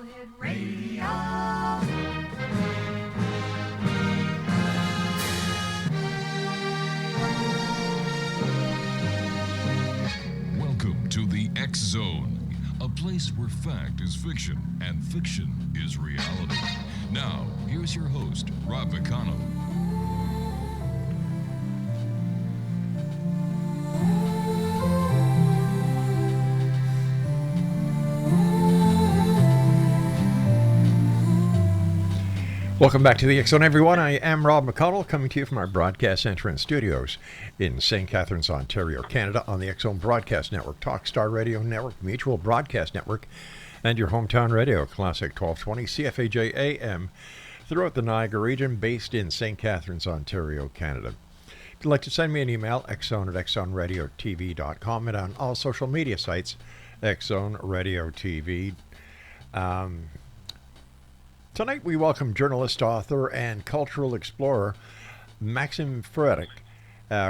Hit Radio. Welcome to the X Zone, a place where fact is fiction and fiction is reality. Now, here's your host, Rob McConnell. Welcome back to the X Zone, everyone. I am Rob McConnell, coming to you from our broadcast center and studios in St. Catharines, Ontario, Canada, on the X Zone Broadcast Network, Talkstar Radio Network, Mutual Broadcast Network, and your hometown radio, Classic 1220 CFAJ AM, throughout the Niagara region, based in St. Catharines, Ontario, Canada. If you'd like to send me an email, xzone@xzoneradiotv.com, and on all social media sites, Xzone Radio TV. Tonight we welcome journalist, author, and cultural explorer Maxim Furek,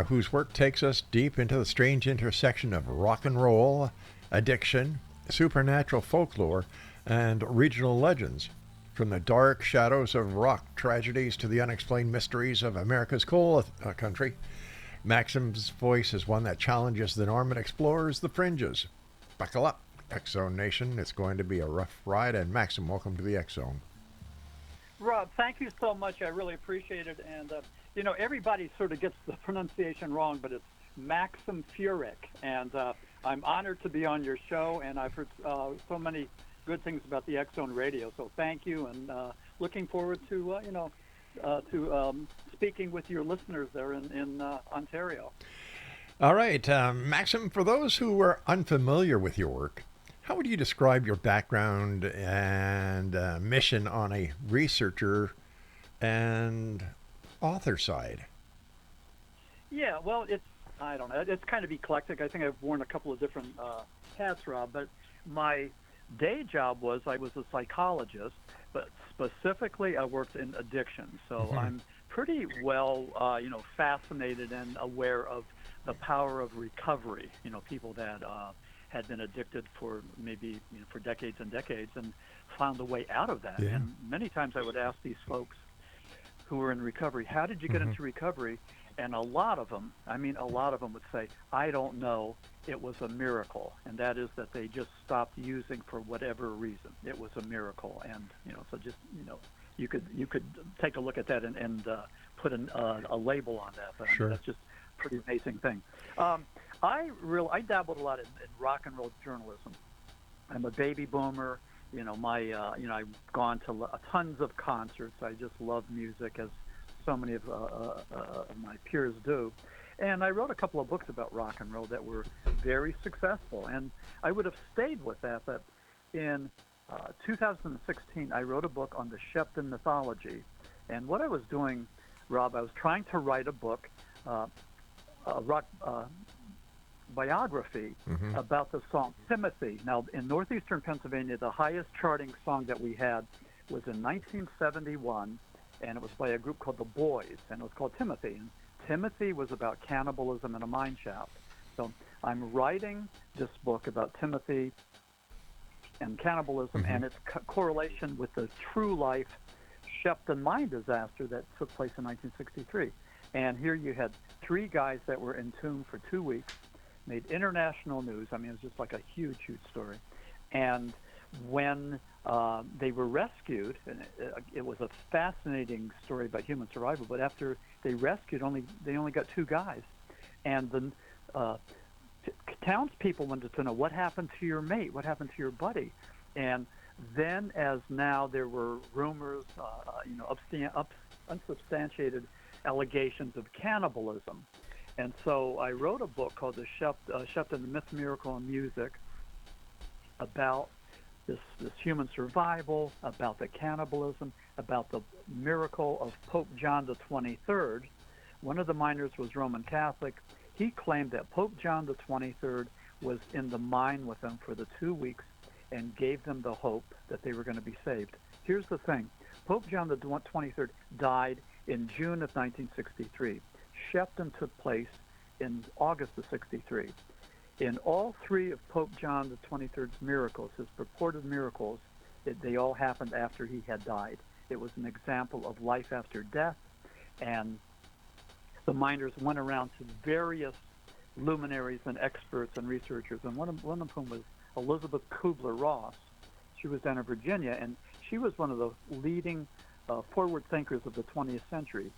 whose work takes us deep into the strange intersection of rock and roll, addiction, supernatural folklore, and regional legends. From the dark shadows of rock tragedies to the unexplained mysteries of America's coal country, Maxim's voice is one that challenges the norm and explores the fringes. Buckle up, X-Zone Nation. It's going to be a rough ride, and Maxim, welcome to the X-Zone. Rob, thank you so much. I really appreciate it. And, everybody sort of gets the pronunciation wrong, but it's Maxim Furek. And I'm honored to be on your show, and I've heard so many good things about the X-Zone Radio. So thank you, and looking forward to, speaking with your listeners there in Ontario. All right. Maxim, for those who are unfamiliar with your work, how would you describe your background and mission on a researcher and author side? Yeah, well, it's kind of eclectic. I think I've worn a couple of different hats, Rob, but my day job was I was a psychologist, but specifically I worked in addiction. So I'm pretty well, fascinated and aware of the power of recovery. People that had been addicted for maybe for decades and decades and found a way out of that. Yeah. And many times I would ask these folks who were in recovery, how did you get into recovery? And a lot of them would say, I don't know, it was a miracle. And that is that they just stopped using for whatever reason. It was a miracle. And, so just, you could take a look at that and put a label on that. But sure. That's just a pretty amazing thing. I dabbled a lot in rock and roll journalism. I'm a baby boomer. I've gone to tons of concerts. I just love music, as so many of my peers do. And I wrote a couple of books about rock and roll that were very successful. And I would have stayed with that, but in 2016, I wrote a book on the Shepton mythology. And what I was doing, Rob, I was trying to write a book, a rock biography about the song Timothy. Now, in northeastern Pennsylvania, the highest charting song that we had was in 1971, and it was by a group called The Boys, and it was called Timothy. And Timothy was about cannibalism in a mine shaft. So I'm writing this book about Timothy and cannibalism and its correlation with the true life Shepton mine disaster that took place in 1963. And here you had three guys that were entombed for 2 weeks, made international news. I mean, it was just like a huge, huge story. And when they were rescued, and it was a fascinating story about human survival, but after they rescued, they only got two guys. And the townspeople wanted to know, what happened to your mate? What happened to your buddy? And then, as now, there were rumors, unsubstantiated allegations of cannibalism. And so I wrote a book called The Shepton, the Myth, Miracle, and Music, about this human survival, about the cannibalism, about the miracle of Pope John the 23rd. One of the miners was Roman Catholic. He claimed that Pope John the 23rd was in the mine with them for the 2 weeks and gave them the hope that they were going to be saved. Here's the thing. Pope John the 23rd died in June of 1963. Shepton took place in August of 63. In all three of Pope John the 23rd's miracles, his purported miracles, They all happened after he had died. It was an example of life after death, and the miners went around to various luminaries and experts and researchers, and one of whom was Elizabeth Kubler-Ross. She was down in Virginia, and she was one of the leading forward thinkers of the 20th century.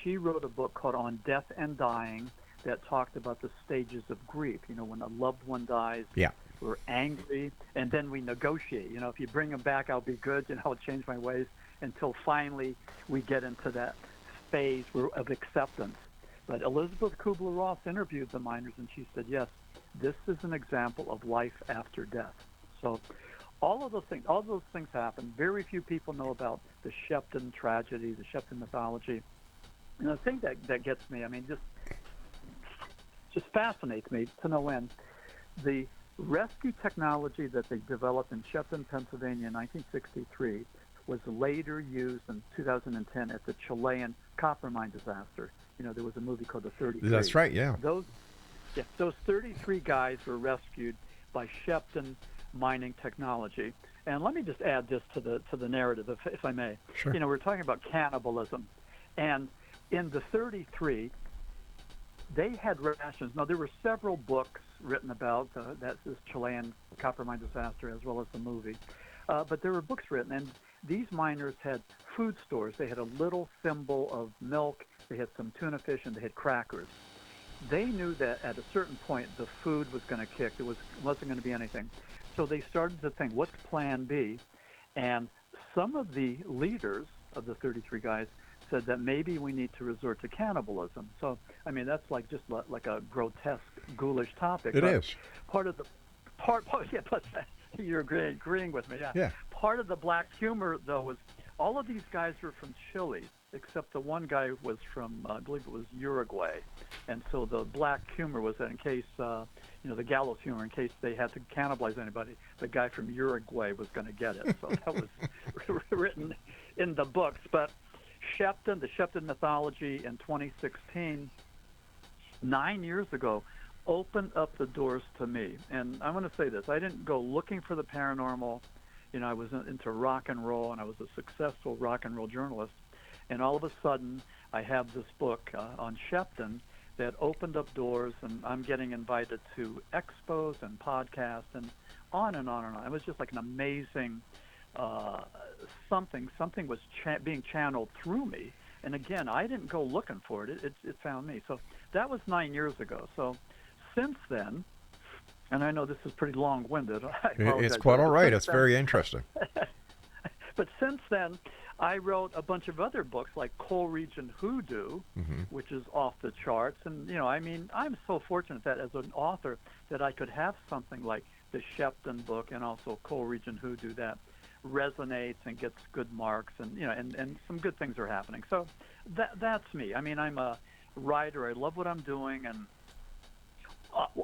She wrote a book called On Death and Dying that talked about the stages of grief. When a loved one dies, Yeah. we're angry, and then we negotiate. If you bring them back, I'll be good. I'll change my ways, until finally we get into that phase of acceptance. But Elizabeth Kubler-Ross interviewed the miners, and she said, yes, this is an example of life after death. So all those things happen. Very few people know about the Shepton tragedy, the Shepton mythology. And the thing that gets me, just fascinates me to no end, the rescue technology that they developed in Shepton, Pennsylvania in 1963 was later used in 2010 at the Chilean copper mine disaster. There was a movie called The 33. That's right, yeah. Those 33 guys were rescued by Shepton mining technology. And let me just add this to the narrative, if I may. Sure. We're talking about cannibalism. And in the 33, they had rations. Now, there were several books written about this Chilean copper mine disaster, as well as the movie. But there were books written, and these miners had food stores. They had a little thimble of milk, they had some tuna fish, and they had crackers. They knew that at a certain point the food was going to kick. There wasn't going to be anything. So they started to think, what's plan B? And some of the leaders of the 33 guys said that maybe we need to resort to cannibalism. So, that's just like a grotesque, ghoulish topic. It is. You're agreeing with me, yeah. Yeah. Part of the black humor, though, was all of these guys were from Chile, except the one guy was from, I believe it was Uruguay. And so the black humor was that in case, the gallows humor, in case they had to cannibalize anybody, the guy from Uruguay was going to get it. So that was written in the books. But the Shepton mythology in 2016, 9 years ago, opened up the doors to me. And I want to say this. I didn't go looking for the paranormal. I was into rock and roll, and I was a successful rock and roll journalist. And all of a sudden, I have this book on Shepton that opened up doors, and I'm getting invited to expos and podcasts and on and on and on. It was just like an amazing something was being channeled through me. And again, I didn't go looking for it. It found me. So that was 9 years ago. So since then, and I know this is pretty long-winded. It's quite all right. It's very interesting. But since then, I wrote a bunch of other books like Coal Region Hoodoo, which is off the charts. And, I'm so fortunate that as an author that I could have something like the Shepton book and also Coal Region Hoodoo that resonates and gets good marks, and and some good things are happening. So that's me. I'm a writer. I love what I'm doing, and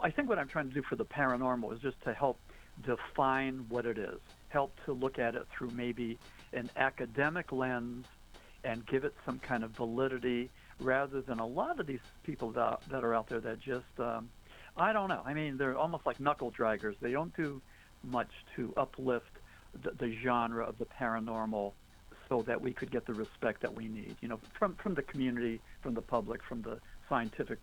I think what I'm trying to do for the paranormal is just to help define what it is, help to look at it through maybe an academic lens and give it some kind of validity, rather than a lot of these people that are out there that just, I don't know. They're almost like knuckle draggers. They don't do much to uplift the genre of the paranormal so that we could get the respect that we need, from the community, from the public, from the scientific,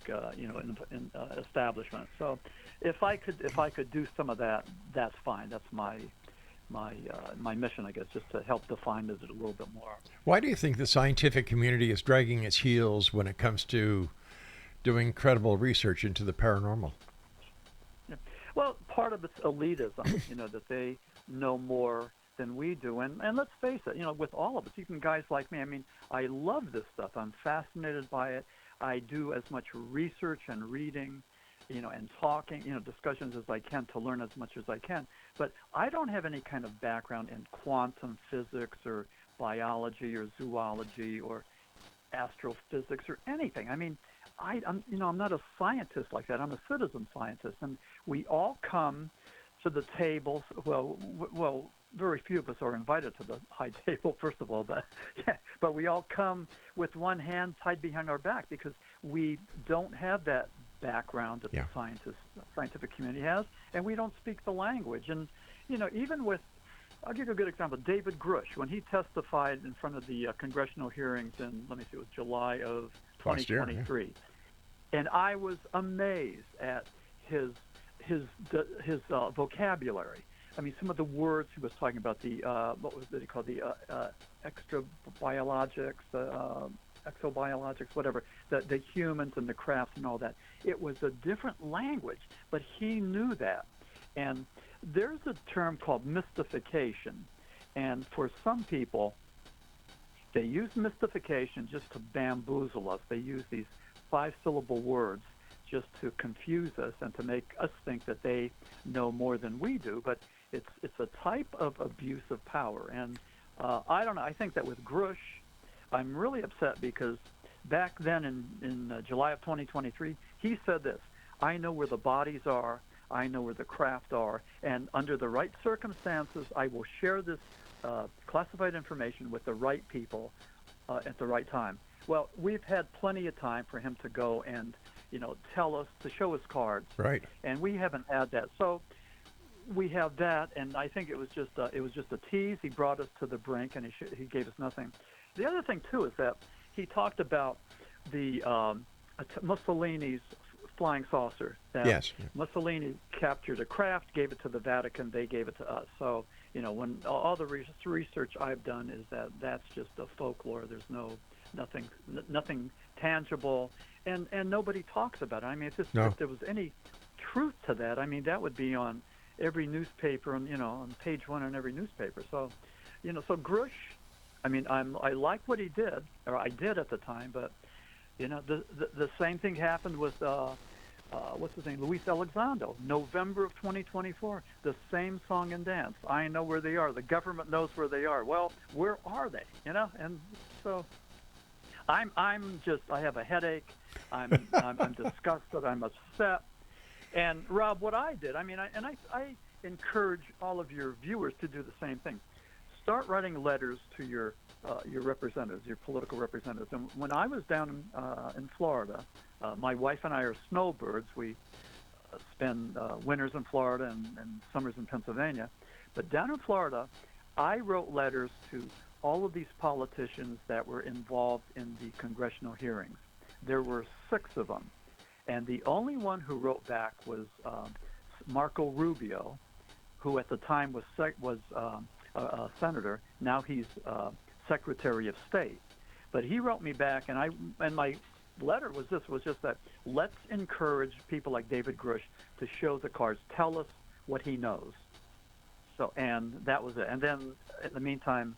establishment. So if I could do some of that, that's fine. That's my mission, I guess, just to help define it a little bit more. Why do you think the scientific community is dragging its heels when it comes to doing credible research into the paranormal? Yeah. Well, part of it's elitism, that they know more than we do. And let's face it, with all of us, even guys like me, I love this stuff. I'm fascinated by it. I do as much research and reading, and talking, discussions as I can to learn as much as I can. But I don't have any kind of background in quantum physics or biology or zoology or astrophysics or anything. I'm not a scientist like that. I'm a citizen scientist, and we all come to the table. Well, very few of us are invited to the high table, first of all, but we all come with one hand tied behind our back because we don't have that background that the scientific community has, and we don't speak the language. And even with I'll give you a good example. David Grush, when he testified in front of the congressional hearings in, let me see, it was July of 2023, and I was amazed at his vocabulary. I mean, some of the words he was talking about, the what was it called, the exobiologics, whatever, the humans and the crafts and all that. It was a different language, but he knew that. And there's a term called mystification, and for some people, they use mystification just to bamboozle us. They use these 5-syllable words just to confuse us and to make us think that they know more than we do. But it's a type of abuse of power. And I don't know. I think that with Grush, I'm really upset because back then in July of 2023, he said this: I know where the bodies are. I know where the craft are, and under the right circumstances, I will share this classified information with the right people at the right time. Well, we've had plenty of time for him to go and, tell us, to show us cards. Right. And we haven't had that. So we have that, and I think it was just a tease. He brought us to the brink, and he gave us nothing. The other thing too is that he talked about the Mussolini's flying saucer. That yes. Mussolini captured a craft, gave it to the Vatican, they gave it to us. So, when all the research I've done is that's just a folklore. There's nothing tangible, and nobody talks about it. I mean, if there was any truth to that, I mean, that would be on every newspaper, and on page 1 on every newspaper. So, so Grush, I mean, I like what he did, or I did at the time, but the same thing happened with what's his name, Luis Elizondo, November of 2024. The same song and dance. I know where they are. The government knows where they are. Well, where are they? And so I have a headache. I'm disgusted. I'm upset. And Rob, what I did, I mean, I encourage all of your viewers to do the same thing. Start writing letters to your representatives, your political representatives. And when I was down in Florida, my wife and I are snowbirds. We spend winters in Florida and summers in Pennsylvania. But down in Florida, I wrote letters to all of these politicians that were involved in the congressional hearings. There were 6 of them. And the only one who wrote back was Marco Rubio, who at the time was a senator. Now he's Secretary of State. But he wrote me back, and my letter was just that let's encourage people like David Grush to show the cards, tell us what he knows. So, and that was it. And then in the meantime,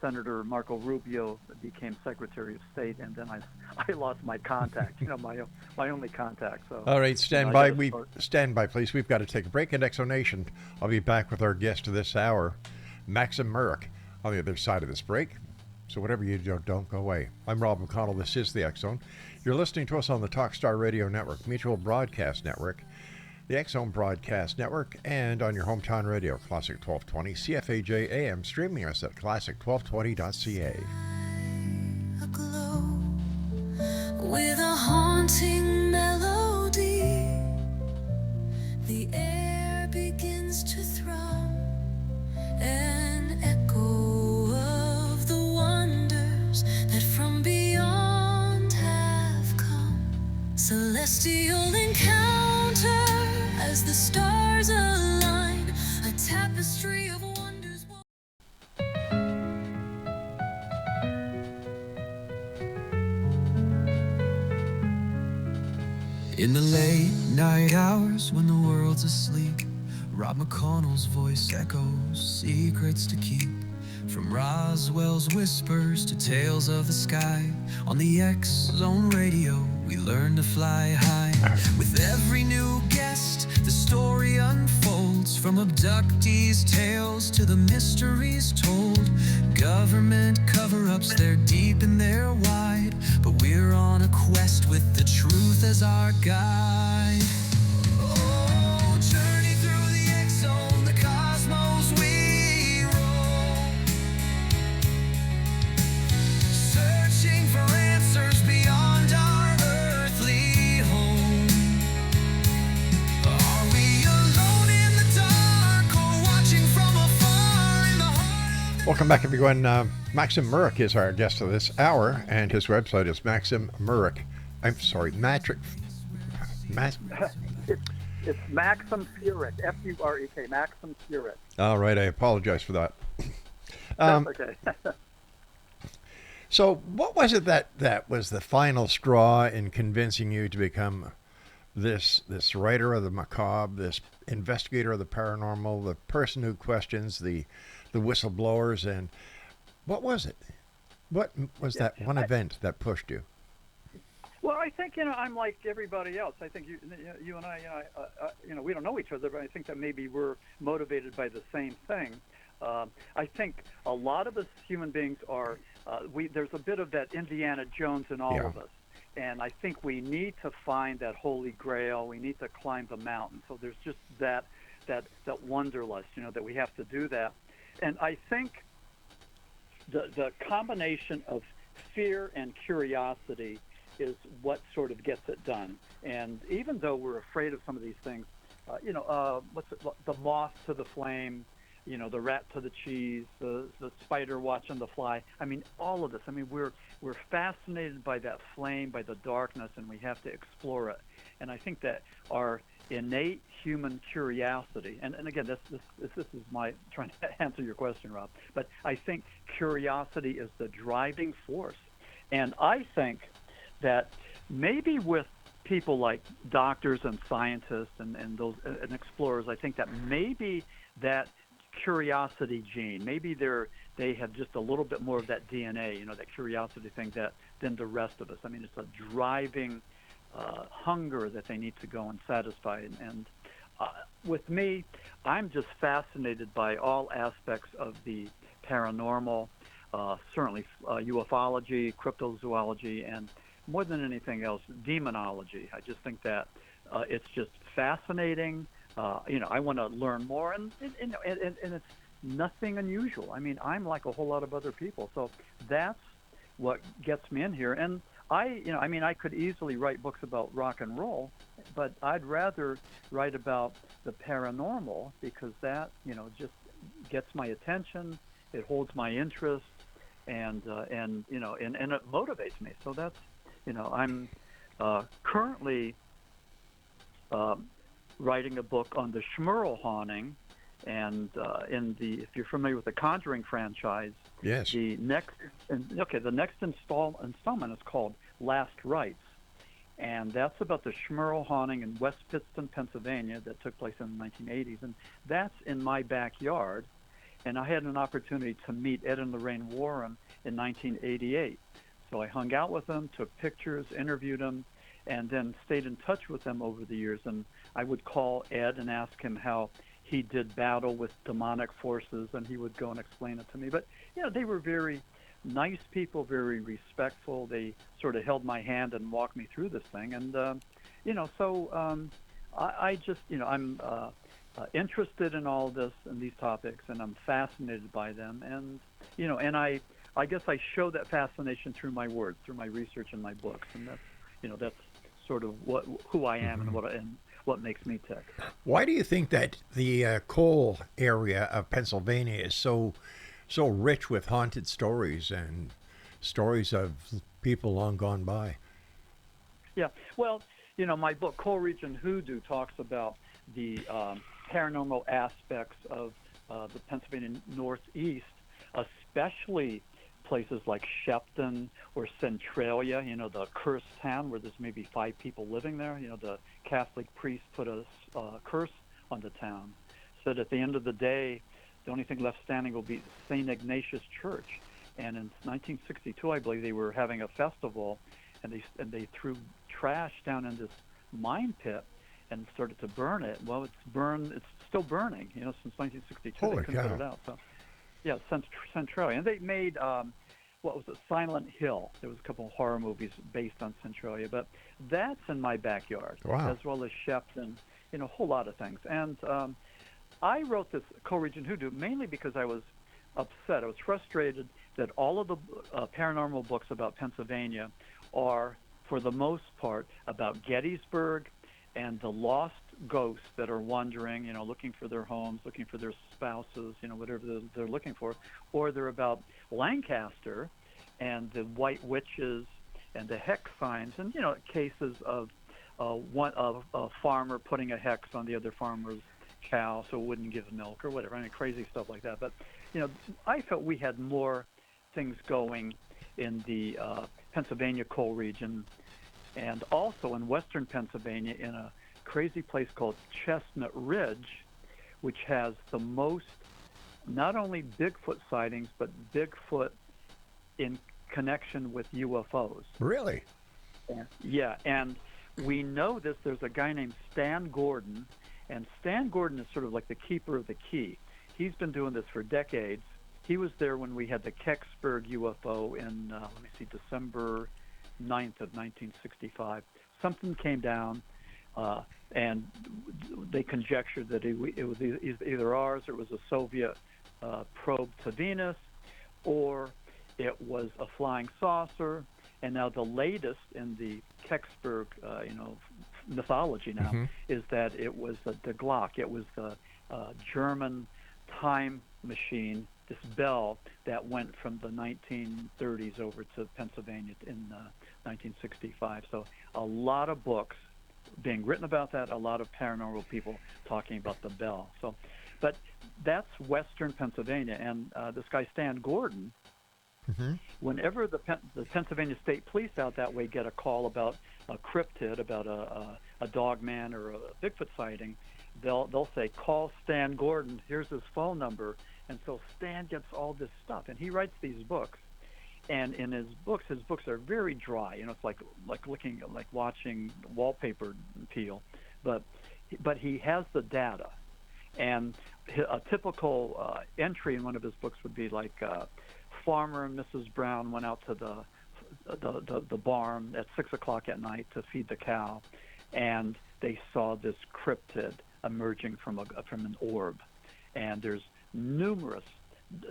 Senator Marco Rubio became Secretary of State, and then I lost my contact, my only contact. So all right, stand by. Stand by, please. We've got to take a break. In Exonation, I'll be back with our guest this hour, Maxim Furek, on the other side of this break. So whatever you do, don't go away. I'm Rob McConnell. This is the X Zone. You're listening to us on the Talkstar Radio Network, Mutual Broadcast Network, the X Zone Broadcast Network, and on your hometown radio, Classic 1220, CFAJ AM, streaming us at classic1220.ca. Aglow with a haunting melody, the air begins to thrum, an echo of the wonders that from beyond have come. Celestial encounter as the stars align, a tapestry of wonders. In the late night hours when the world's asleep, Rob McConnell's voice echoes secrets to keep. From Roswell's whispers to tales of the sky, on the X Zone Radio we learn to fly high. With every new guest, the story unfolds, from abductees' tales to the mysteries told. Government cover-ups, they're deep and they're wide, but we're on a quest with the truth as our guide. Oh, journey through the X Zone, the cosmos we roam, searching for answers beyond our earthly home. Are we alone in the dark or watching from afar? Welcome back, everyone. Maxim Furek is our guest of this hour, and his website is Maxim Furek. I'm sorry, Matric. Mas- It's Maxim Furek, Furek, Maxim Furek. All right, I apologize for that. That's okay. So, what was it that was the final straw in convincing you to become this writer of the macabre, this investigator of the paranormal, the person who questions the whistleblowers, and what was it? What was that one event that pushed you? Well, I think I'm like everybody else. I think you and I, we don't know each other, but I think that maybe we're motivated by the same thing. I think a lot of us human beings are. There's a bit of that Indiana Jones in all of us, and I think we need to find that holy grail. We need to climb the mountain. So there's just that wanderlust, that we have to do that. And I think the combination of fear and curiosity is what sort of gets it done. And even though we're afraid of some of these things, the moth to the flame, the rat to the cheese, the spider watching the fly. I mean, all of this. I mean, we're fascinated by that flame, by the darkness, and we have to explore it. And I think that our innate human curiosity, and again, this is my trying to answer your question, Rob, but I think curiosity is the driving force. And I think that maybe with people like doctors and scientists and those and explorers, I think that maybe that curiosity gene, maybe they have just a little bit more of that DNA, that curiosity thing than the rest of us. I mean, it's a driving hunger that they need to go and satisfy. And with me, I'm just fascinated by all aspects of the paranormal, certainly ufology, cryptozoology, and more than anything else, demonology. I just think that it's just fascinating. I want to learn more, and it's nothing unusual. I mean, I'm like a whole lot of other people, so that's what gets me in here. And I could easily write books about rock and roll, but I'd rather write about the paranormal because that, just gets my attention. It holds my interest, and it motivates me. So that's, I'm currently writing a book on the Schmurl haunting, and if you're familiar with the Conjuring franchise, Yes. the next installment is called Last Rites, and that's about the Schmurl haunting in West Pittston, Pennsylvania, that took place in the 1980s, and that's in my backyard. And I had an opportunity to meet Ed and Lorraine Warren in 1988. So I hung out with them, took pictures, interviewed them, and then stayed in touch with them over the years. And I would call Ed and ask him how he did battle with demonic forces, and he would go and explain it to me. But, they were very nice people, very respectful. They sort of held my hand and walked me through this thing. And, I just, I'm interested in all this and these topics, and I'm fascinated by them. And, and I guess I show that fascination through my words, through my research and my books. And that's, that's sort of who I am and what makes me tick. Why do you think that the coal area of Pennsylvania is so rich with haunted stories and stories of people long gone by? Yeah, well, my book, Coal Region Hoodoo, talks about the paranormal aspects of the Pennsylvania Northeast, especially places like Shepton or Centralia, the cursed town where there's maybe 5 people living there. The Catholic priest put a curse on the town, said at the end of the day, the only thing left standing will be St. Ignatius Church. And in 1962, I believe, they were having a festival, and they threw trash down in this mine pit and started to burn it. Well, it's still burning, since 1962. Holy they couldn't cow. put it out. So, yeah, Centralia. And they made, Silent Hill. There was a couple of horror movies based on Centralia, but that's in my backyard, Wow. as well as Shepton, a whole lot of things. And I wrote this Co-Region Hoodoo mainly because I was upset. I was frustrated that all of the paranormal books about Pennsylvania are, for the most part, about Gettysburg and the lost ghosts that are wandering, looking for their homes, looking for their spouses, whatever they're looking for, or they're about Lancaster and the white witches and the hex signs, and cases of a farmer putting a hex on the other farmer's cow so it wouldn't give milk or whatever. I mean, crazy stuff like that. But I felt we had more things going in the Pennsylvania coal region, and also in western Pennsylvania in a crazy place called Chestnut Ridge, which has the most not only Bigfoot sightings, but Bigfoot in connection with UFOs. Really? Yeah, and we know this. There's a guy named Stan Gordon, and Stan Gordon is sort of like the keeper of the key. He's been doing this for decades. He was there when we had the Kecksburg UFO in, December 9th of 1965. Something came down, and they conjectured that it was either ours or it was a Soviet probe to Venus, or it was a flying saucer. And now the latest in the Kecksburg, mythology now is that it was the Glock. It was the German time machine, this bell that went from the 1930s over to Pennsylvania in 1965. So a lot of books being written about that, a lot of paranormal people talking about the bell. So, but that's western Pennsylvania, and this guy Stan Gordon, whenever the Pennsylvania State Police out that way get a call about a cryptid, about a dog man or a Bigfoot sighting, they'll say, call Stan Gordon, here's his phone number. And so Stan gets all this stuff, and he writes these books. And in his books are very dry. It's like watching wallpaper peel, but he has the data. And a typical entry in one of his books would be like, Farmer and Mrs. Brown went out to the barn at 6 o'clock at night to feed the cow, and they saw this cryptid emerging from an orb. And there's numerous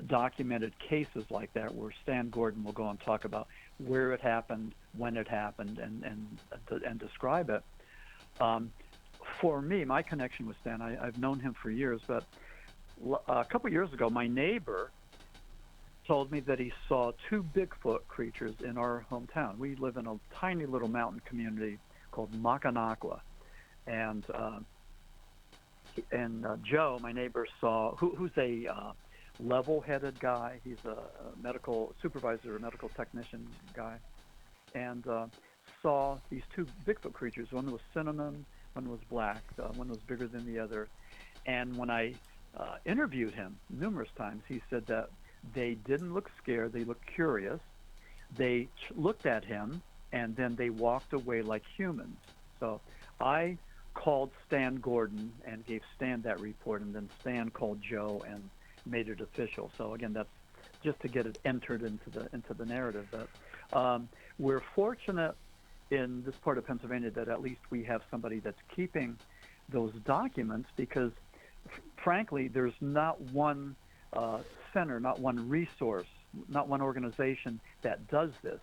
documented cases like that where Stan Gordon will go and talk about where it happened, when it happened, and describe it. For me, my connection with Stan, I've known him for years, but a couple years ago, my neighbor told me that he saw 2 Bigfoot creatures in our hometown. We live in a tiny little mountain community called McConnell, and Joe, my neighbor, saw who's a level-headed guy. He's a medical supervisor, a medical technician guy, and saw these 2 Bigfoot creatures. One was cinnamon, one was black, one was bigger than the other. And when I interviewed him numerous times, he said that they didn't look scared. They looked curious. They looked at him, and then they walked away like humans. So I called Stan Gordon and gave Stan that report, and then Stan called Joe and made it official. So again, that's just to get it entered into the narrative. But we're fortunate in this part of Pennsylvania that at least we have somebody that's keeping those documents, because frankly, there's not one center, not one resource, not one organization that does this.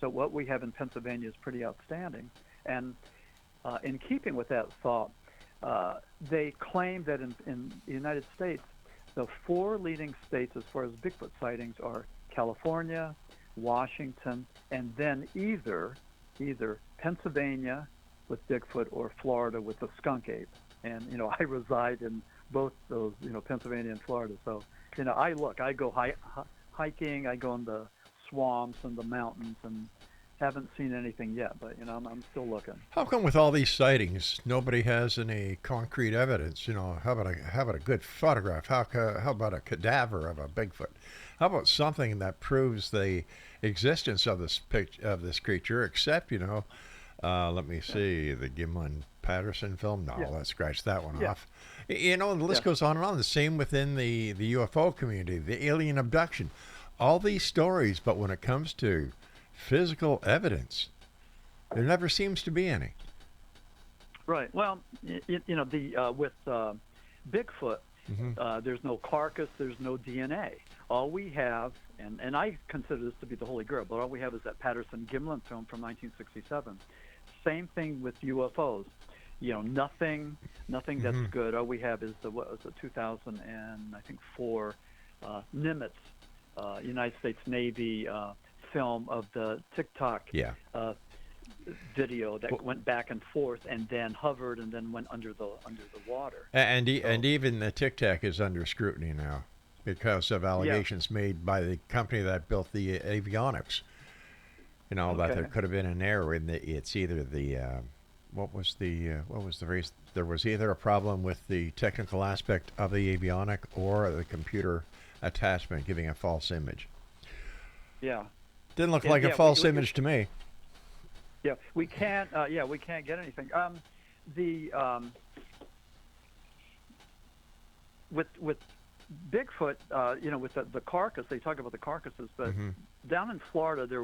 So what we have in Pennsylvania is pretty outstanding. And in keeping with that thought, they claim that in the United States, the 4 leading states as far as Bigfoot sightings are California, Washington, and then either Pennsylvania with Bigfoot or Florida with the skunk ape. And, I reside in both those, Pennsylvania and Florida. So, I go hiking, I go in the swamps and the mountains, and haven't seen anything yet, but I'm still looking. How come with all these sightings, nobody has any concrete evidence? How about a good photograph? How about a cadaver of a Bigfoot? How about something that proves the existence of this creature? Except, let me see, the Gimlin Patterson film. No, let's scratch that one off. The list goes on and on. The same within the UFO community, the alien abduction, all these stories. But when it comes to physical evidence, there never seems to be any. Right. Well, with Bigfoot, there's no carcass, there's no DNA. All we have, and I consider this to be the Holy Grail, but all we have is that Patterson Gimlin film from 1967. Same thing with UFOs. nothing that's good. All we have is the, what was it, 2004 Nimitz, United States Navy film of the TikTok Yeah. video that went back and forth and then hovered and then went under the water. And even the Tic Tac is under scrutiny now because of allegations made by the company that built the avionics. That there could have been an error in it's either the what was the race? There was either a problem with the technical aspect of the avionic or the computer attachment giving a false image. Yeah. Didn't look like a false image to me. Yeah, we can't get anything. With Bigfoot, with the carcass, they talk about the carcasses, but down in Florida, I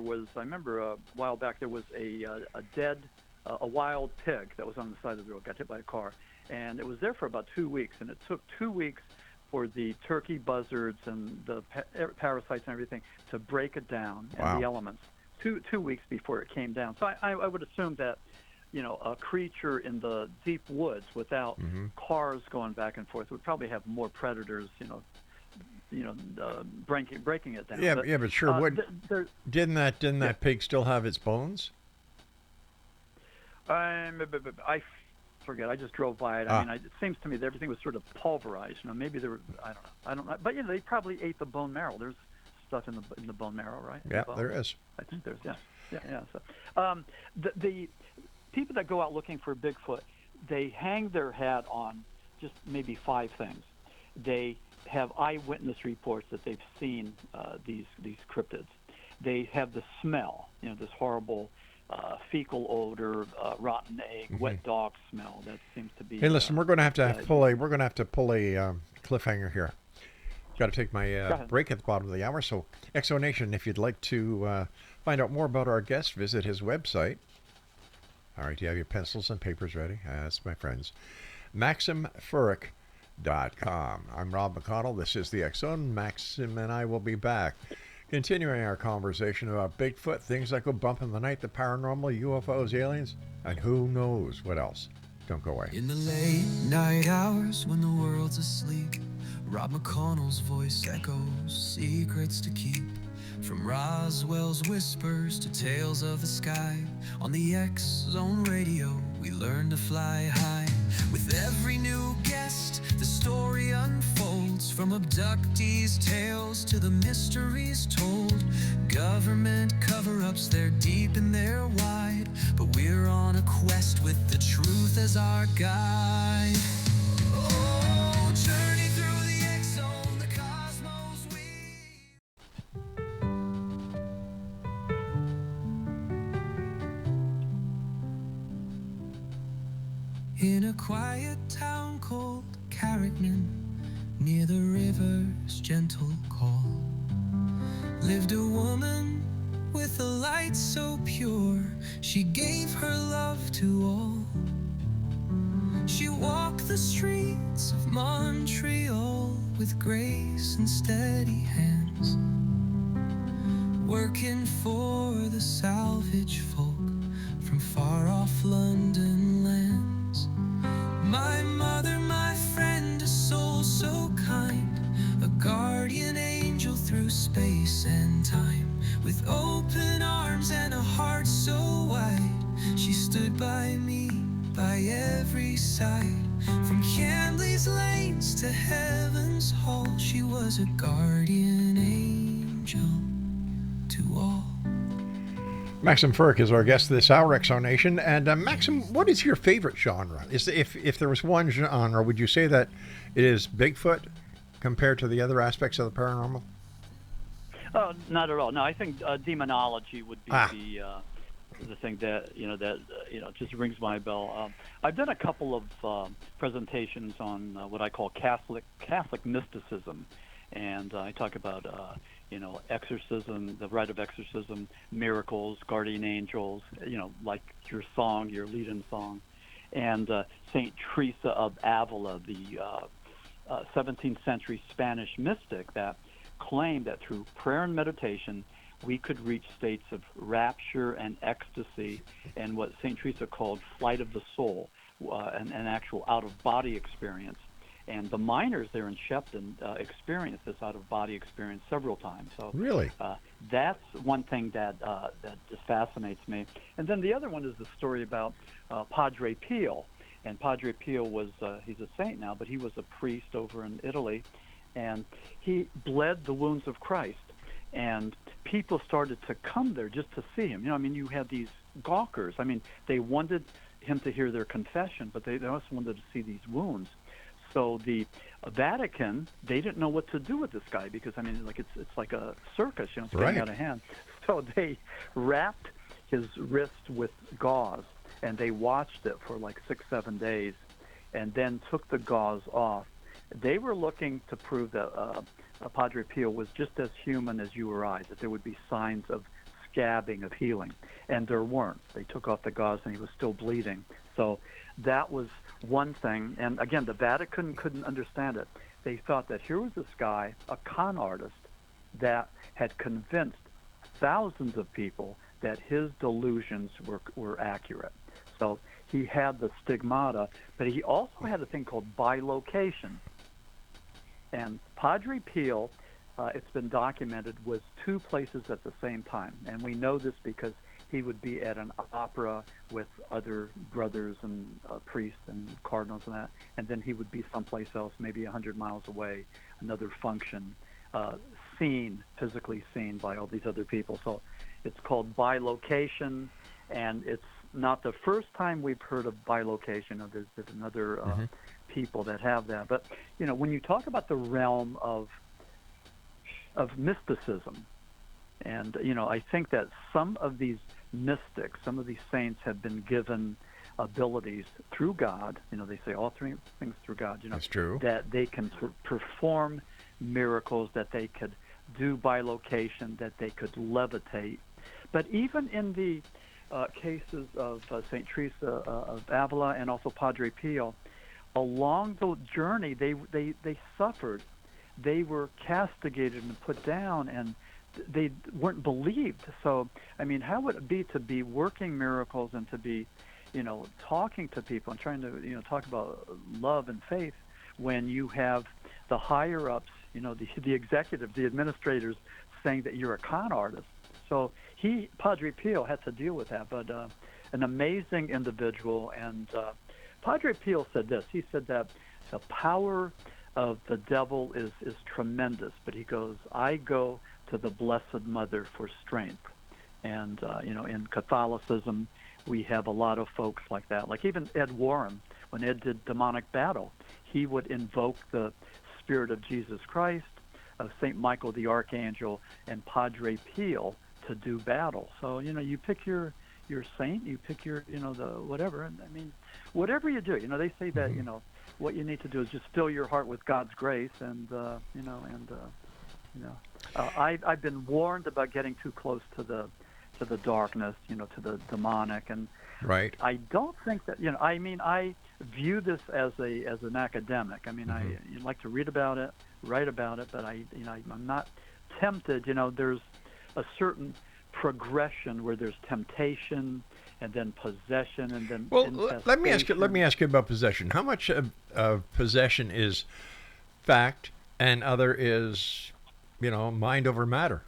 remember a while back, there was a dead, a wild pig that was on the side of the road, got hit by a car, and it was there for about 2 weeks, and it took 2 weeks for the turkey buzzards and the parasites and everything to break it down, and the elements. 2 weeks before it came down. So I would assume that, a creature in the deep woods without cars going back and forth would probably have more predators, breaking it down. But sure. Didn't that pig still have its bones? I forget. I just drove by it. I mean, it seems to me that everything was sort of pulverized. Maybe there were. I don't know. But they probably ate the bone marrow. There's stuff in the bone marrow, right? Yeah, there is. I think there's, yeah. So, the people that go out looking for Bigfoot, they hang their hat on just maybe 5 things. They have eyewitness reports that they've seen these cryptids. They have the smell, this horrible fecal odor, rotten egg, wet dog smell. That seems to be. Hey, listen, we're going to have to pull a cliffhanger here. Got to take my break at the bottom of the hour. So, Exonation, if you'd like to find out more about our guest, visit his website. All right, you have your pencils and papers ready? That's my friends. MaximFurek.com. I'm Rob McConnell. This is the X-Zone. Maxim and I will be back, continuing our conversation about Bigfoot, things that go bump in the night, the paranormal, UFOs, aliens, and who knows what else. Don't go away. In the late night hours when the world's asleep, Rob McConnell's voice echoes secrets to keep. From Roswell's whispers to tales of the sky, on the X-Zone radio, we learn to fly high. With every new guest, the story unfolds, from abductees' tales to the mysteries told. Government cover-ups, they're deep and they're wide, but we're on a quest with the truth as our guide. Oh, journey through the X-Zone, the cosmos we... In a quiet town called Carrickman, near the river's gentle call, lived a woman with a light so pure, she gave her love to all. She walked the streets of Montreal with grace and steady hands, working for the salvage folk from far off London lands. My mother, my friend, a soul so kind, a guardian angel through space and time. With open arms and a heart so wide, she stood by me, by every side. From Camley's lanes to heaven's hall, she was a guardian angel to all. Maxim Furek is our guest this hour, Exonation. And Maxim, what is your favorite genre? If there was one genre, would you say that it is Bigfoot compared to the other aspects of the paranormal? Not at all. No, I think demonology would be the thing that just rings my bell. I've done a couple of presentations on what I call Catholic mysticism, and I talk about exorcism, the rite of exorcism, miracles, guardian angels, like your song, your lead-in song, and Saint Teresa of Avila, the 17th century Spanish mystic that claimed that through prayer and meditation we could reach states of rapture and ecstasy and what Saint Teresa called flight of the soul, an actual out-of-body experience. And the miners there in Shepton experienced this out-of-body experience several times. So Really? that's one thing that just fascinates me. And then the other one is the story about Padre Pio. And Padre Pio was, he's a saint now, but he was a priest over in Italy. And he bled the wounds of Christ. And people started to come there just to see him. You had these gawkers. They wanted him to hear their confession, but they also wanted to see these wounds. So the Vatican, they didn't know what to do with this guy because it's like a circus, it's getting out of hand. So they wrapped his wrist with gauze and they watched it for like 6-7 days, and then took the gauze off. They were looking to prove that Padre Pio was just as human as you or I, that there would be signs of scabbing, of healing, and there weren't. They took off the gauze and he was still bleeding. So that was one thing. And again, the Vatican couldn't understand it. They thought that here was this guy, a con artist, that had convinced thousands of people that his delusions were accurate. So he had the stigmata, but he also had a thing called bilocation. And Padre Pio, it's been documented, was 2 places at the same time. And we know this because he would be at an opera with other brothers and priests and cardinals and that, and then he would be someplace else, maybe 100 miles away, another function, physically seen by all these other people. So it's called bilocation, and it's not the first time we've heard of bilocation. There's another people that have that. But, when you talk about the realm of mysticism, and, I think that some of these mystics, some of these saints have been given abilities through God. They say all 3 things through God. That's true. That they can perform miracles, that they could do bilocation, that they could levitate. But even in the cases of St. Teresa of Avila and also Padre Pio, along the journey they suffered. They were castigated and put down, and they weren't believed. So, how would it be to be working miracles and to be, talking to people and trying to, talk about love and faith when you have the higher ups, the executives, the administrators saying that you're a con artist? So Padre Pio had to deal with that, but an amazing individual. And Padre Pio said this. He said that the power of the devil is tremendous, but he goes, I go to the Blessed Mother for strength. And, in Catholicism, we have a lot of folks like that. Like even Ed Warren, when Ed did Demonic Battle, he would invoke the Spirit of Jesus Christ, of St. Michael the Archangel, and Padre Pio to do battle. So, you pick your saint, you pick your, the whatever. And whatever you do, they say that, what you need to do is just fill your heart with God's grace. And, I've been warned about getting too close to the darkness, to the demonic. And right. I don't think that, I view this as an academic. I like to read about it, write about it, but I'm not tempted. There's a certain progression where there's temptation and then possession and then let me ask you about possession. How much of possession is fact and other is mind over matter?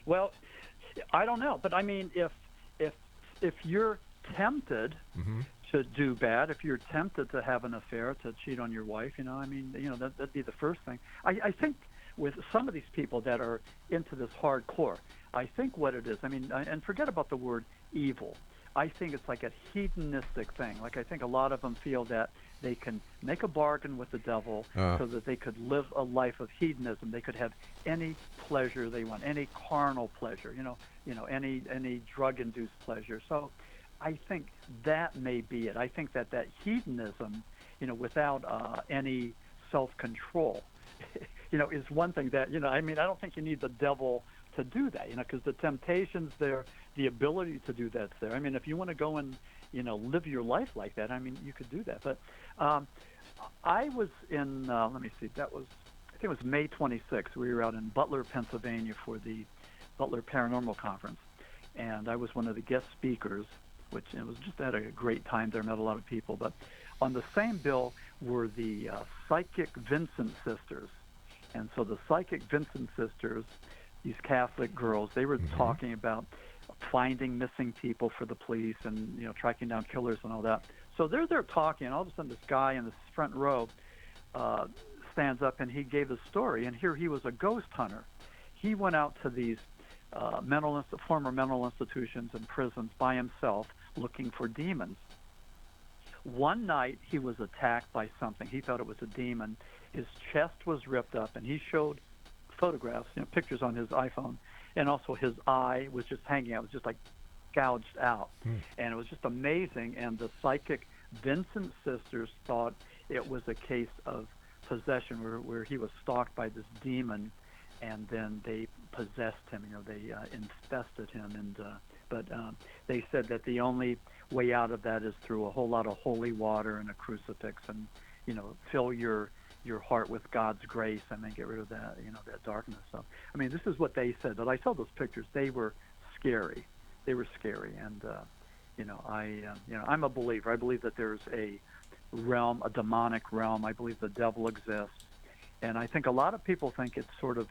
Well, I don't know, but if you're tempted to do bad, if you're tempted to have an affair, to cheat on your wife, that'd be the first thing. I think with some of these people that are into this hardcore, I think what it is, and forget about the word evil. I think it's like a hedonistic thing. Like I think a lot of them feel that they can make a bargain with the devil so that they could live a life of hedonism. They could have any pleasure they want, any carnal pleasure, any drug-induced pleasure. So I think that may be it. I think that hedonism, without any self-control, is one thing that, I don't think you need the devil to do that, because the temptation's there, the ability to do that's there. If you want to go and, live your life like that, you could do that. But I was in, let me see, I think it was May 26th. We were out in Butler, Pennsylvania for the Butler Paranormal Conference, and I was one of the guest speakers. which it was just had a great time there, met a lot of people. But on the same bill were the Psychic Vincent sisters. And so the Psychic Vincent sisters, these Catholic girls, they were talking about finding missing people for the police and, tracking down killers and all that. So they're there talking, and all of a sudden this guy in the front row stands up, and he gave a story. And here he was a ghost hunter. He went out to these former mental institutions and prisons by himself looking for demons. One night he was attacked by something. He thought it was a demon. His chest was ripped up, and he showed photographs, pictures on his iPhone, and also his eye was just hanging out. It was just like gouged out. And it was just amazing. And the Psychic Vincent sisters thought it was a case of possession where he was stalked by this demon, and then they possessed him. They infested him. But they said that the only way out of that is through a whole lot of holy water and a crucifix, and fill your heart with God's grace, and then get rid of that that darkness. So I mean, this is what they said. But I saw those pictures; they were scary. They were scary, and I'm a believer. I believe that there's a realm, a demonic realm. I believe the devil exists, and I think a lot of people think it's sort of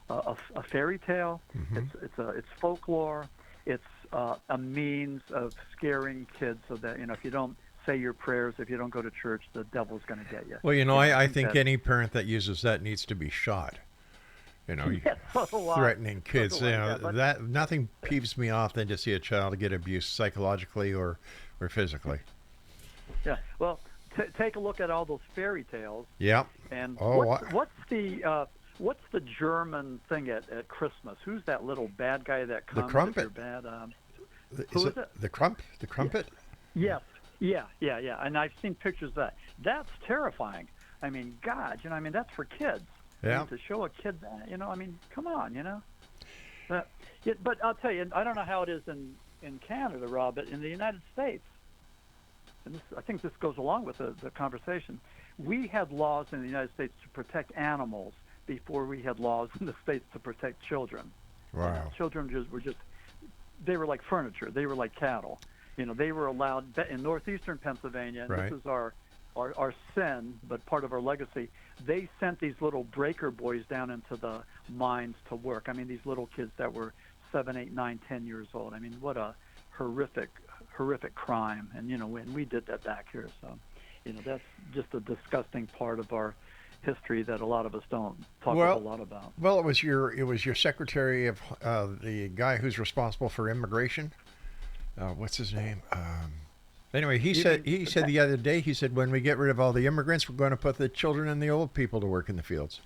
a fairy tale. It's folklore. It's a means of scaring kids so that if you don't say your prayers, if you don't go to church, the devil's going to get you. Well, I think any parent that uses that needs to be shot. Threatening kids. That nothing peeves me off than to see a child get abused psychologically or physically. Yeah. Well, take a look at all those fairy tales. Yeah. And what's the German thing at Christmas? Who's that little bad guy that comes? The Crumpet. If you're bad? Who is it? The Crumpet? Yes. Yeah. And I've seen pictures of that. That's terrifying. I mean, God, that's for kids. Yeah. To show a kid that, come on, But I'll tell you, I don't know how it is in Canada, Rob, but in the United States, and I think this goes along with the conversation, we had laws in the United States to protect animals before we had laws in the States to protect children. Wow. Children they were like furniture. They were like cattle. They were allowed in northeastern Pennsylvania, and right. This is our sin, but part of our legacy. They sent these little breaker boys down into the mines to work. I mean, these little kids that were 7, 8, 9, 10 years old. I mean, what a horrific crime. And, when we did that back here. So, that's just a disgusting part of our history that a lot of us don't talk a lot about. Well, it was your secretary of the guy who's responsible for immigration. What's his name? Anyway, he said the other day, when we get rid of all the immigrants, we're going to put the children and the old people to work in the fields.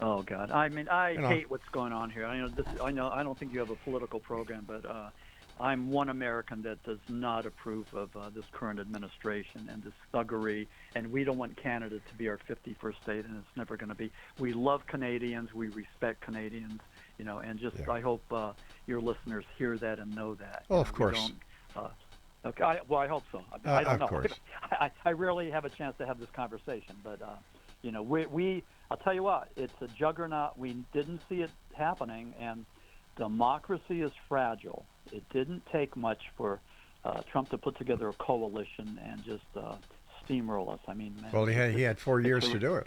Oh God! I mean, I hate what's going on here. I know. I don't think you have a political program, but I'm one American that does not approve of this current administration and this thuggery. And we don't want Canada to be our 51st state, and it's never going to be. We love Canadians. We respect Canadians. And just I hope your listeners hear that and know that. Oh, of course. Okay. I hope so. I don't know. Of course. I rarely have a chance to have this conversation, but I'll tell you what, it's a juggernaut. We didn't see it happening, and democracy is fragile. It didn't take much for Trump to put together a coalition and just steamroll us. I mean, man, well, he had 4 years to do it.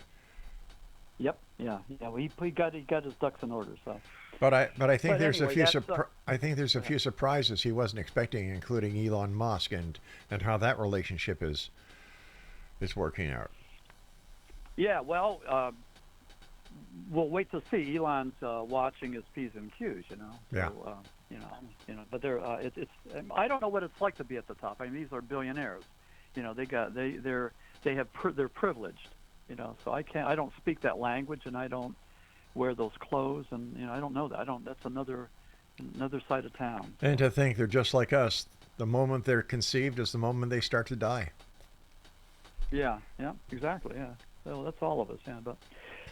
Yep. Yeah. Well, he got his ducks in order. So. But I think there's anyway, a few surprises he wasn't expecting, including Elon Musk and how that relationship is working out. Yeah, well, we'll wait to see. Elon's watching his P's and Q's, Yeah. So, but they're it's. I don't know what it's like to be at the top. I mean, these are billionaires. They're privileged. So I don't speak that language, and I don't wear those clothes, and I don't know that. That's another side of town. And to think they're just like us. The moment they're conceived is the moment they start to die. Yeah, exactly. Yeah, well, that's all of us. Yeah,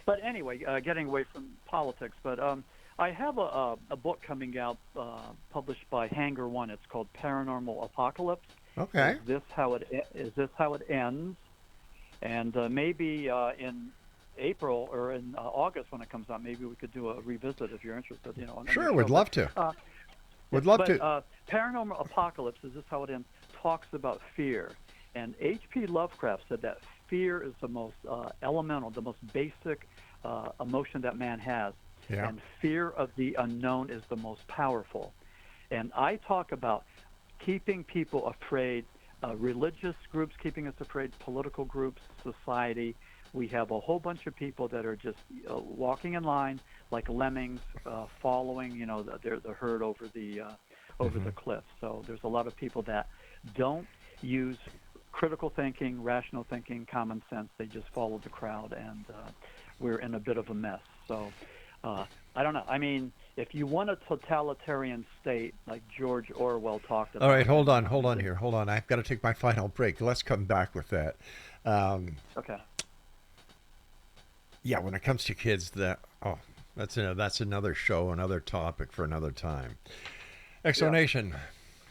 but anyway, getting away from politics. But I have a book coming out, published by Hanger One. It's called Paranormal Apocalypse. Okay. Is this how it ends? And maybe in April or in August when it comes out, maybe we could do a revisit if you're interested. Sure, we'd love to. Would love but to. Paranormal Apocalypse, is this how it ends, talks about fear. And H.P. Lovecraft said that fear is the most elemental, the most basic emotion that man has. Yeah. And fear of the unknown is the most powerful. And I talk about keeping people afraid, religious groups keeping us afraid, political groups, society. We have a whole bunch of people that are just walking in line like lemmings, following, the herd over the cliff. So there's a lot of people that don't use critical thinking, rational thinking, common sense. They just follow the crowd, and we're in a bit of a mess. So I don't know. I mean, if you want a totalitarian state like George Orwell talked about. All right, hold on here. Hold on. I've got to take my final break. Let's come back with that. Okay. Yeah, when it comes to kids, that's another show, another topic for another time. Exonation.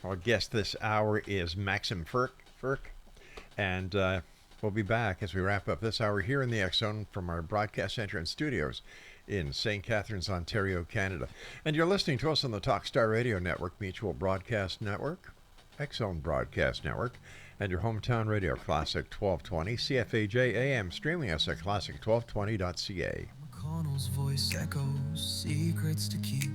Our guest this hour is Maxim Furek, and we'll be back as we wrap up this hour here in the X Zone from our broadcast center and studios in St. Catharines, Ontario, Canada. And you're listening to us on the Talkstar Radio Network, Mutual Broadcast Network, X Zone Broadcast Network, and your hometown radio, Classic 1220, CFAJ AM, streaming us at classic1220.ca. McConnell's voice echoes secrets to keep.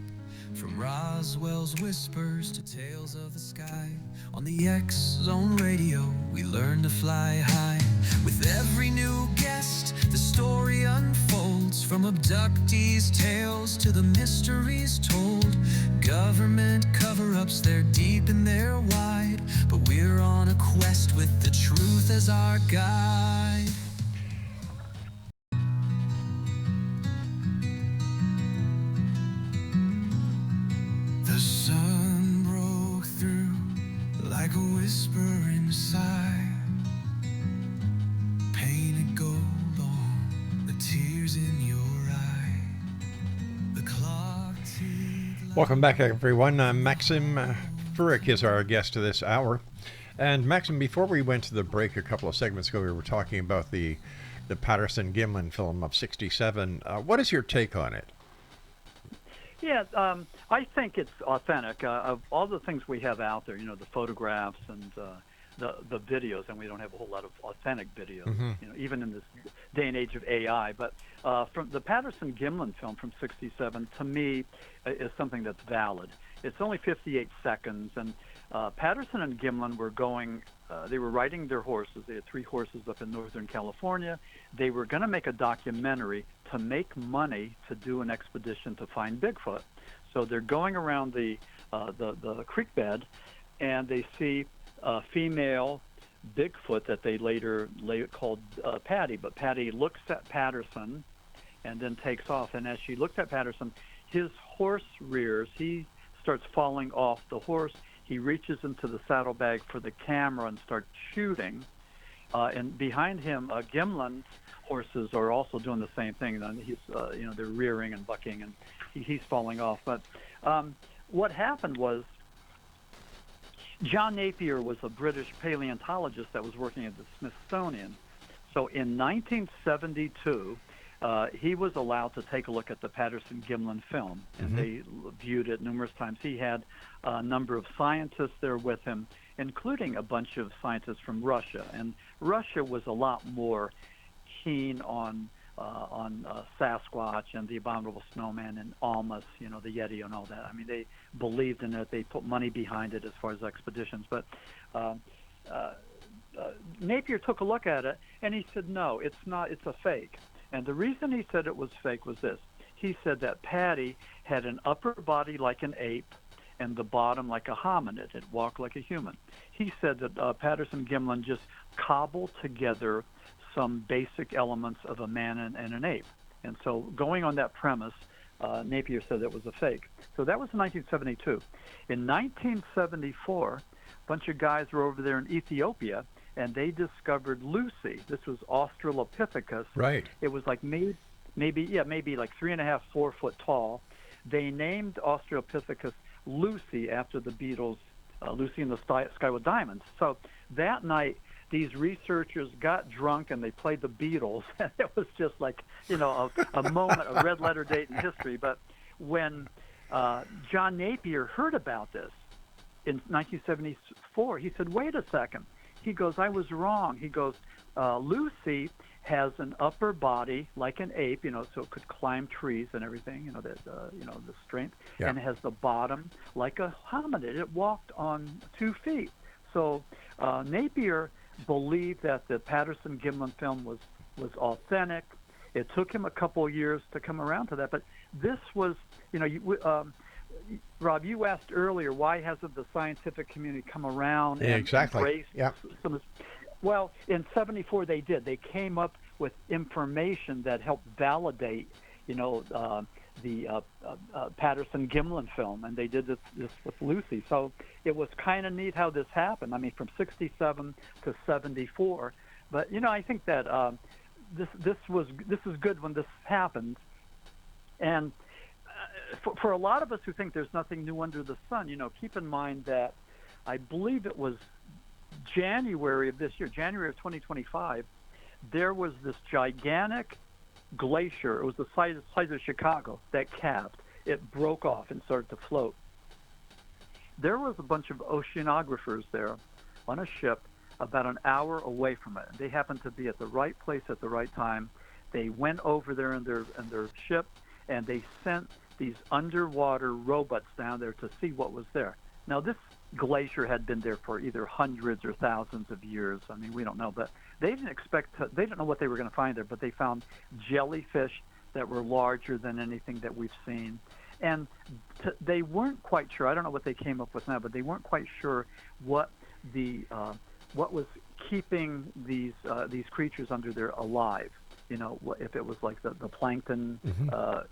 From Roswell's whispers to tales of the sky. On the X Zone Radio, we learn to fly high. With every new guest, the story unfolds. From abductees' tales to the mysteries told. Government cover-ups, they're deep and they're wide. But we're on a quest with the truth as our guide. The sun broke through like a whispering sigh. Painted gold on the tears in your eye. The clock ticked. Welcome back, everyone. Maxim Furek is our guest this hour. And Maxim, before we went to the break a couple of segments ago, we were talking about the Patterson-Gimlin film of '67. What is your take on it? Yeah, I think it's authentic. Of all the things we have out there, the photographs and the videos, and we don't have a whole lot of authentic videos, even in this day and age of AI. But from the Patterson-Gimlin film from '67, to me, is something that's valid. It's only 58 seconds, and Patterson and Gimlin were going. They were riding their horses. They had 3 horses up in Northern California. They were going to make a documentary to make money to do an expedition to find Bigfoot. So they're going around the creek bed, and they see a female Bigfoot that they later called Patty. But Patty looks at Patterson and then takes off. And as she looks at Patterson, his horse rears. He starts falling off the horse. He reaches into the saddlebag for the camera and starts shooting. And behind him, Gimlin's horses are also doing the same thing. And he's, they're rearing and bucking, and he's falling off. But what happened was John Napier was a British paleontologist that was working at the Smithsonian. So in 1972, he was allowed to take a look at the Patterson-Gimlin film, and they viewed it numerous times. He had a number of scientists there with him, including a bunch of scientists from Russia. And Russia was a lot more keen on Sasquatch and the Abominable Snowman and Almas, the Yeti and all that. I mean, they believed in it. They put money behind it as far as expeditions. But Napier took a look at it, and he said, no, it's not. It's a fake. And the reason he said it was fake was this. He said that Patty had an upper body like an ape and the bottom like a hominid. It walked like a human. He said that Patterson-Gimlin just cobbled together some basic elements of a man and an ape. And so going on that premise, Napier said it was a fake. So that was 1972. In 1974, a bunch of guys were over there in Ethiopia, and they discovered Lucy. This was Australopithecus. Right. It was like maybe like 3.5, 4 foot tall. They named Australopithecus Lucy after the Beatles, Lucy in the Sky with Diamonds. So that night, these researchers got drunk and they played the Beatles. It was just like, a moment, a red letter date in history. But when John Napier heard about this in 1974. He said, "Wait a second." He goes, "I was wrong." He goes, "Lucy has an upper body like an ape, so it could climb trees and everything, the strength, Yeah. and it has the bottom like a hominid. It walked on 2 feet." So Napier believed that the Patterson-Gimlin film was authentic. It took him a couple years to come around to that, but this was, Rob, you asked earlier, why hasn't the scientific community come around and Exactly. embraced Yeah. some of this? Well, in '74 they did. They came up with information that helped validate, the Patterson-Gimlin film, and they did this with Lucy. So it was kind of neat how this happened. I mean, from '67 to '74. But I think that this is good when this happens, and for a lot of us who think there's nothing new under the sun, keep in mind that I believe it was January of this year, January of 2025, there was this gigantic glacier. It was the size of Chicago that calved. It broke off and started to float. There was a bunch of oceanographers there on a ship about an hour away from it. They happened to be at the right place at the right time. They went over there in their ship, and they sent these underwater robots down there to see what was there. Now, this glacier had been there for either hundreds or thousands of years. I mean, we don't know, but they didn't they didn't know what they were going to find there, but they found jellyfish that were larger than anything that we've seen. And they weren't quite sure. I don't know what they came up with now, but they weren't quite sure what was keeping these creatures under there alive. If it was like the plankton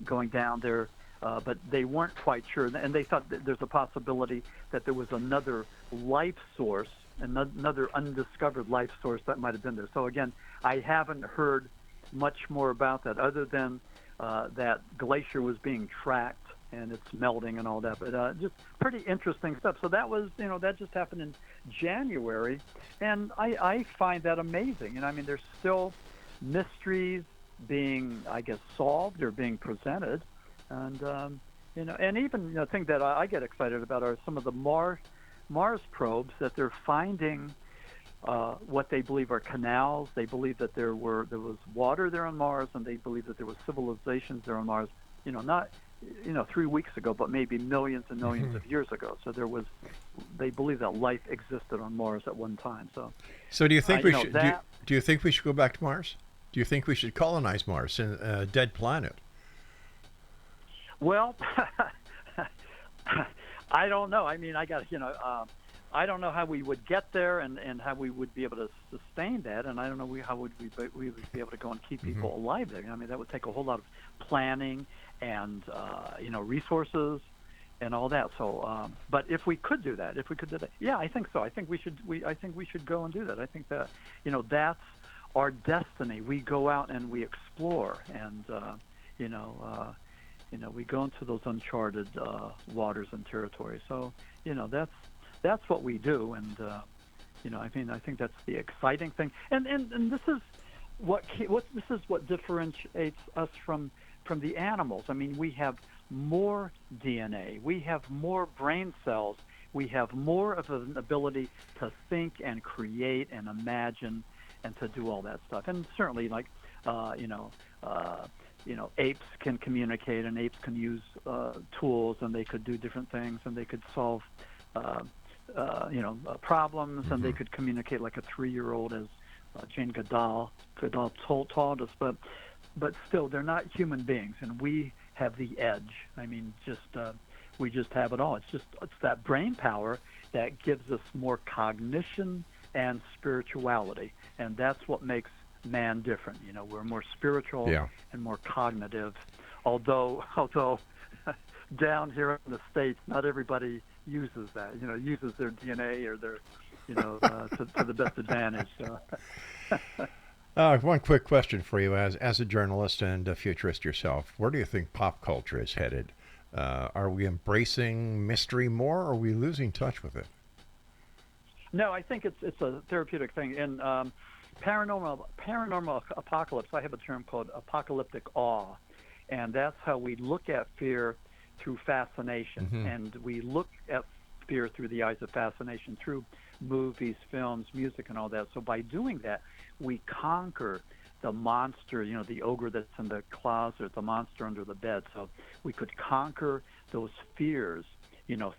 going down there. But they weren't quite sure, and they thought that there's a possibility that there was another life source, another undiscovered life source that might have been there. So again, I haven't heard much more about that other than that glacier was being tracked and it's melting and all that. But just pretty interesting stuff. So that was, that just happened in January, and I find that amazing. I mean, there's still mysteries being, I guess, solved or being presented. And and even the thing that I get excited about are some of the Mars probes that they're finding what they believe are canals. They believe that there was water there on Mars, and they believe that there was civilizations there on Mars. Not 3 weeks ago, but maybe millions and millions of years ago. So they believe that life existed on Mars at one time. So do you think we should? Do you think we should go back to Mars? Do you think we should colonize Mars, a dead planet? Well, I don't know. I mean, I don't know how we would get there and how we would be able to sustain that, and I don't know how we would be able to go and keep people alive there. I mean, that would take a whole lot of planning and resources and all that. So, but if we could do that, yeah, I think so. I think we should go and do that. I think that that's our destiny. We go out and we explore, and we go into those uncharted waters and territories. So, that's what we do, and I think that's the exciting thing. And this is what differentiates us from the animals. I mean, we have more DNA, we have more brain cells, we have more of an ability to think and create and imagine and to do all that stuff. And certainly, like apes can communicate, and apes can use tools, and they could do different things, and they could solve, problems, and they could communicate like a 3-year-old, as Jane Goodall taught us. But still, they're not human beings, and we have the edge. I mean, we just have it all. It's that brain power that gives us more cognition and spirituality, and that's what makes man different. We're more spiritual and more cognitive, although down here in the States, not everybody uses that, uses their DNA or their, to the best advantage. So. One quick question for you, as a journalist and a futurist yourself, where do you think pop culture is headed? Are we embracing mystery more, or are we losing touch with it? No, I think it's a therapeutic thing. In paranormal apocalypse, I have a term called apocalyptic awe, and that's how we look at fear through fascination, and we look at fear through the eyes of fascination, through movies, films, music, and all that. So by doing that, we conquer the monster, the ogre that's in the closet, the monster under the bed. So we could conquer those fears,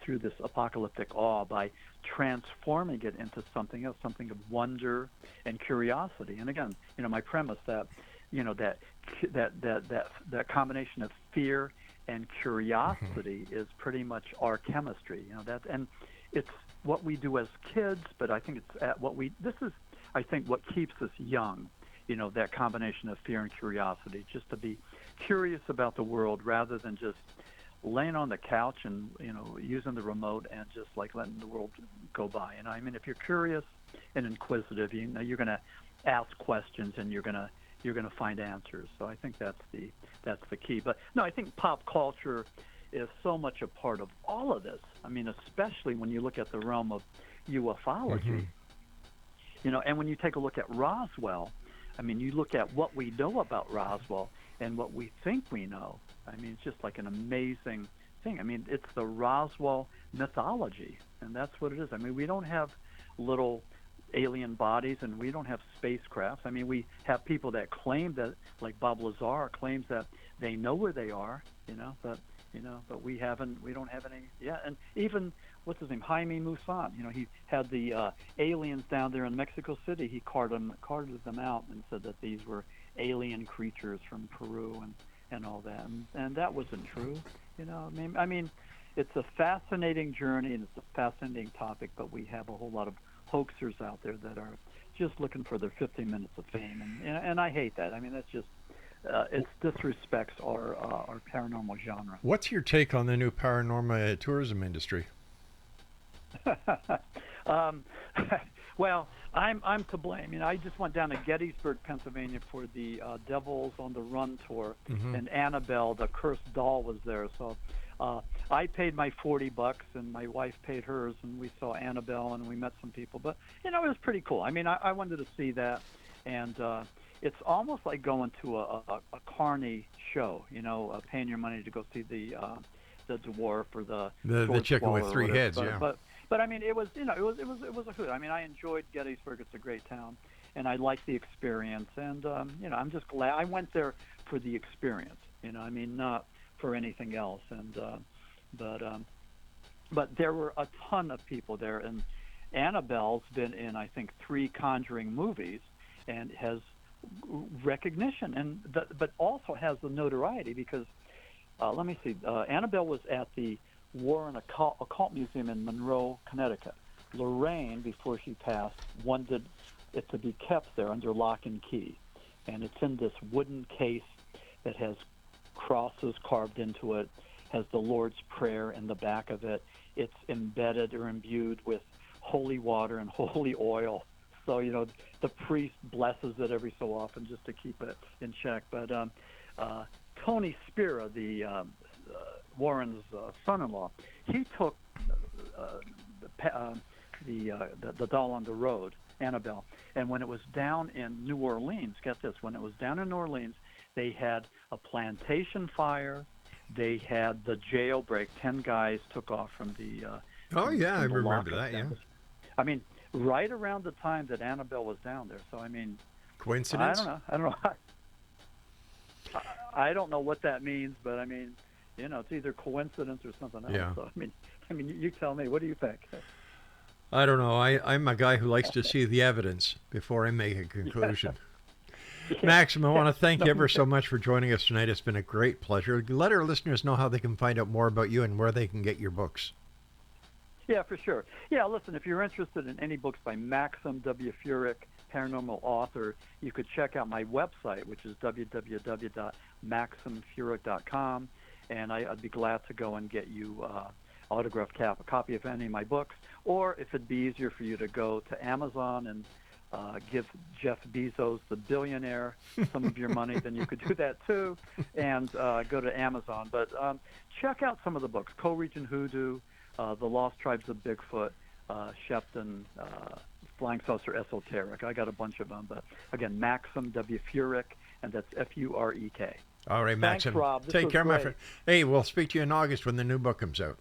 through this apocalyptic awe by transforming it into something else, something of wonder and curiosity. And again, my premise that, that combination of fear and curiosity is pretty much our chemistry. And it's what we do as kids, but I think it's I think what keeps us young. That combination of fear and curiosity, just to be curious about the world rather than just laying on the couch and, using the remote and just like letting the world go by. I mean, if you're curious and inquisitive, you're going to ask questions and you're going to find answers. So I think that's the key. But no, I think pop culture is so much a part of all of this. I mean, especially when you look at the realm of ufology, and when you take a look at Roswell, I mean, you look at what we know about Roswell and what we think we know. I mean, it's just like an amazing thing. I mean, it's the Roswell mythology, and that's what it is. I mean, we don't have little alien bodies, and we don't have spacecrafts. I mean, we have people that claim that, like Bob Lazar claims that they know where they are, but we don't have any. Yeah, and even what's his name, Jaime Maussan. He had the aliens down there in Mexico City. He carted them out and said that these were alien creatures from Peru and all that, and that wasn't true. I mean, it's a fascinating journey and it's a fascinating topic, but we have a whole lot of hoaxers out there that are just looking for their 15 minutes of fame, and I hate that. I mean, that's just it disrespects our paranormal genre. What's your take on the new paranormal tourism industry? Well, I'm to blame. I just went down to Gettysburg, Pennsylvania for the Devils on the Run tour, and Annabelle, the cursed doll, was there. So I paid my $40, and my wife paid hers, and we saw Annabelle, and we met some people. But it was pretty cool. I mean, I wanted to see that, and it's almost like going to a Carney show. Paying your money to go see the dwarf or the chicken with three heads. But I mean, it was it was a hoot. I mean, I enjoyed Gettysburg. It's a great town, and I liked the experience. And I'm just glad I went there for the experience. I mean, not for anything else. And but there were a ton of people there. And Annabelle's been in, I think, 3 Conjuring movies, and has recognition, but also has the notoriety because let me see. Annabelle was at the Warren Occult Museum in Monroe, Connecticut. Lorraine, before she passed, wanted it to be kept there under lock and key. And it's in this wooden case that has crosses carved into it, has the Lord's Prayer in the back of it. It's embedded or imbued with holy water and holy oil. So, the priest blesses it every so often just to keep it in check. But Tony Spira, the Warren's son-in-law, he took the doll on the road, Annabelle, and when it was down in New Orleans, get this, when it was down in New Orleans, they had a plantation fire, they had the jailbreak, 10 guys took off from the I remember that, yeah. I mean, right around the time that Annabelle was down there, so I mean... Coincidence? I don't know. I don't know what that means, but I mean... it's either coincidence or something else. Yeah. So, I mean, you tell me. What do you think? I don't know. I'm a guy who likes to see the evidence before I make a conclusion. Maxim, I want to thank you ever so much for joining us tonight. It's been a great pleasure. Let our listeners know how they can find out more about you and where they can get your books. Yeah, for sure. Yeah, listen, if you're interested in any books by Maxim W. Furek, paranormal author, you could check out my website, which is www.maximfurek.com. And I'd be glad to go and get you autographed copy of any of my books. Or if it'd be easier for you to go to Amazon and give Jeff Bezos, the billionaire, some of your money, then you could do that too, and go to Amazon. But check out some of the books: Co-Region Hoodoo, The Lost Tribes of Bigfoot, Shepton, Flying Saucer Esoteric. I got a bunch of them. But again, Maxim W. Furek, and that's Furek. All right, Thanks, Maxim. Rob. This Take was care, my great. friend. Hey, we'll speak to you in August when the new book comes out.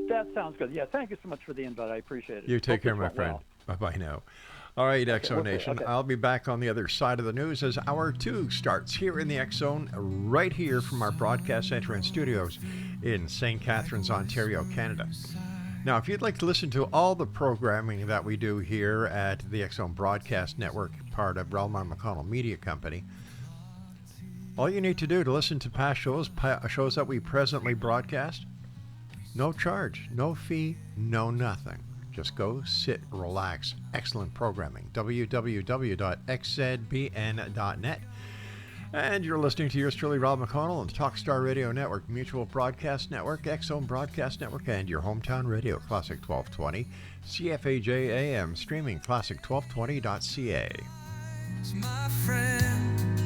That sounds good. Yeah, thank you so much for the invite. I appreciate it. You take Hope care, this my went friend. well. Bye-bye now. All right, X Zone we'll see. Nation. Okay. I'll be back on the other side of the news as Hour 2 starts here in the X Zone, right here from our broadcast center and studios in St. Catharines, Ontario, Canada. Now, if you'd like to listen to all the programming that we do here at the X Zone Broadcast Network, part of Relmar McConnell Media Company, all you need to do to listen to past shows that we presently broadcast, no charge, no fee, no nothing. Just go, sit, relax. Excellent programming. www.xzbn.net. And you're listening to yours truly, Rob McConnell, on the Talkstar Radio Network, Mutual Broadcast Network, X-Zone Broadcast Network, and your hometown radio, Classic 1220, CFAJ AM, streaming classic1220.ca. My friend,